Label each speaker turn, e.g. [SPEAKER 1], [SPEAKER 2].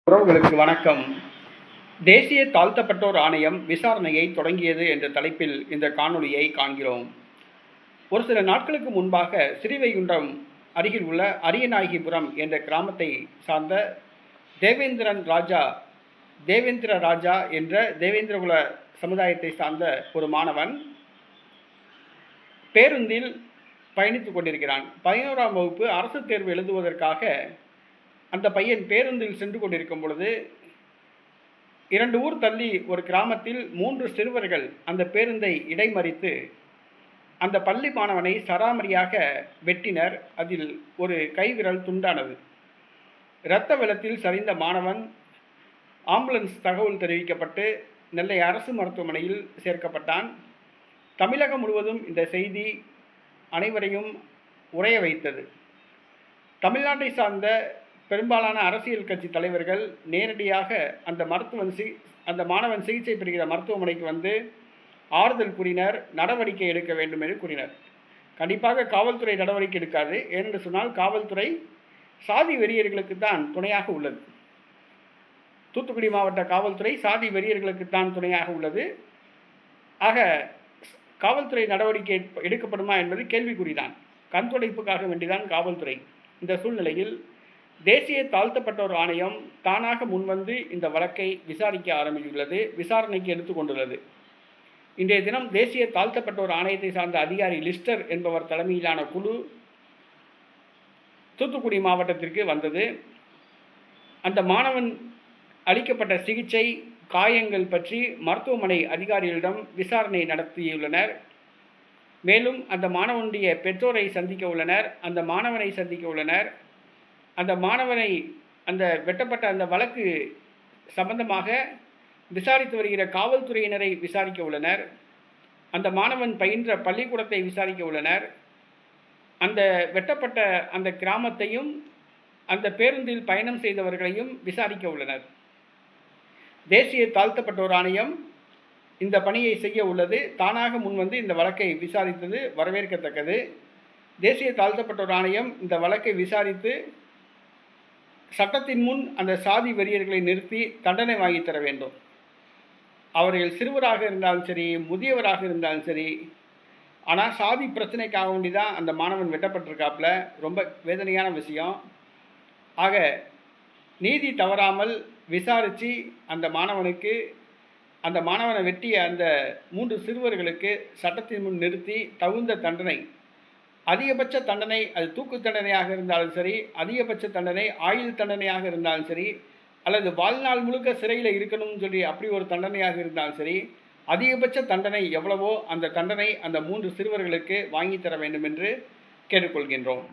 [SPEAKER 1] உறவுகளுக்கு வணக்கம். தேசிய தாழ்த்தப்பட்டோர் ஆணையம் விசாரணையை தொடங்கியது என்ற தலைப்பில் இந்த காணொளியை காண்கிறோம். ஒரு சில நாட்களுக்கு முன்பாக ஸ்ரீவைகுண்டம் அருகில் உள்ள அரியநாயகிபுரம் என்ற கிராமத்தை சார்ந்த தேவேந்திர ராஜா என்ற தேவேந்திரகுல சமுதாயத்தை சார்ந்த ஒரு மாணவன் பேருந்தில் பயணித்துக் கொண்டிருக்கிறான். 11ஆம் வகுப்பு அரசு தேர்வு எழுதுவதற்காக அந்த பையன் பேருந்தில் சென்று கொண்டிருக்கும் பொழுது 2 ஊர் தள்ளி ஒரு கிராமத்தில் 3 சிறுவர்கள் அந்த பேருந்தை இடைமறித்து அந்த பள்ளி மாணவனை சராமரியாக வெட்டினர். அதில் ஒரு கைவிரல் துண்டானது. இரத்த வெள்ளத்தில் சரிந்த மாணவன் ஆம்புலன்ஸ் தகவல் தெரிவிக்கப்பட்டு நெல்லை அரசு மருத்துவமனையில் சேர்க்கப்பட்டான். தமிழகம் முழுவதும் இந்த செய்தி அனைவரையும் உறைய வைத்தது. தமிழ்நாட்டை சார்ந்த பெரும்பாலான அரசியல் கட்சி தலைவர்கள் நேரடியாக அந்த மாணவன் சிகிச்சை பெறுகிற மருத்துவமனைக்கு வந்து ஆறுதல் கூறினர், நடவடிக்கை எடுக்க வேண்டும் என்று கூறினர். கண்டிப்பாக காவல்துறை நடவடிக்கை எடுக்காது. ஏனென்று சொன்னால் காவல்துறை சாதி வெறியர்களுக்கு தான் துணையாக உள்ளது. தூத்துக்குடி மாவட்ட காவல்துறை சாதி வெறியர்களுக்கு தான் துணையாக உள்ளது. ஆக காவல்துறை நடவடிக்கை எடுக்கப்படுமா என்பது கேள்விக்குறிதான். கண் துடைப்புக்காக வேண்டிதான் காவல்துறை. இந்த சூழ்நிலையில் தேசிய தாழ்த்தப்பட்டோர் ஆணையம் தானாக முன்வந்து இந்த வழக்கை விசாரிக்க ஆரம்பித்துள்ளது, விசாரணைக்கு எடுத்துக்கொண்டுள்ளது. இன்றைய தினம் தேசிய தாழ்த்தப்பட்டோர் ஆணையத்தை சார்ந்த அதிகாரி லிஸ்டர் என்பவர் தலைமையிலான குழு தூத்துக்குடி மாவட்டத்திற்கு வந்தது. அந்த மாணவன் அளிக்கப்பட்ட சிகிச்சை, காயங்கள் பற்றி மருத்துவமனை அதிகாரிகளிடம் விசாரணை நடத்தியுள்ளனர். மேலும் அந்த மாணவனுடைய பெற்றோரை சந்திக்க உள்ளனர், அந்த மாணவனை சந்திக்க உள்ளனர். அந்த வெட்டப்பட்ட அந்த வழக்கு சம்பந்தமாக விசாரித்து வருகிற காவல்துறையினரை விசாரிக்க உள்ளனர். அந்த மாணவன் பயின்ற பள்ளிக்கூடத்தை விசாரிக்க உள்ளனர். அந்த வெட்டப்பட்ட அந்த கிராமத்தையும் அந்த பேருந்தில் பயணம் செய்தவர்களையும் விசாரிக்க உள்ளனர். தேசிய தாழ்த்தப்பட்டோர் ஆணையம் இந்த பணியை செய்ய உள்ளது. தானாக முன்வந்து இந்த வழக்கை விசாரித்தது வரவேற்கத்தக்கது. தேசிய தாழ்த்தப்பட்டோர் ஆணையம் இந்த வழக்கை விசாரித்து சட்டத்தின் முன் அந்த சாதி வெறியர்களை நிறுத்தி தண்டனை வாங்கி தர வேண்டும். அவர்கள் சிறுவராக இருந்தாலும் சரி, முதியவராக இருந்தாலும் சரி. ஆனால் சாதி பிரச்சனைக்காக வேண்டி தான் அந்த மாணவன் வெட்டப்பட்டிருக்காப்புல. ரொம்ப வேதனையான விஷயம். ஆக நீதி தவறாமல் விசாரித்து அந்த மாணவனை வெட்டிய அந்த 3 சிறுவர்களுக்கு சட்டத்தின் முன் நிறுத்தி தகுந்த தண்டனை, அதிகபட்ச தண்டனை, அது தூக்கு தண்டனையாக இருந்தாலும் சரி, அதிகபட்ச தண்டனை ஆயுள் தண்டனையாக இருந்தாலும் சரி, அல்லது வாழ்நாள் முழுக்க சிறையில் இருக்கணும்னு சொல்லி அப்படி ஒரு தண்டனையாக இருந்தாலும் சரி, அதிகபட்ச தண்டனை எவ்வளவோ அந்த தண்டனை அந்த 3 சிறுவர்களுக்கு வாங்கி தர வேண்டும் என்று கேட்டுக்கொள்கின்றோம்.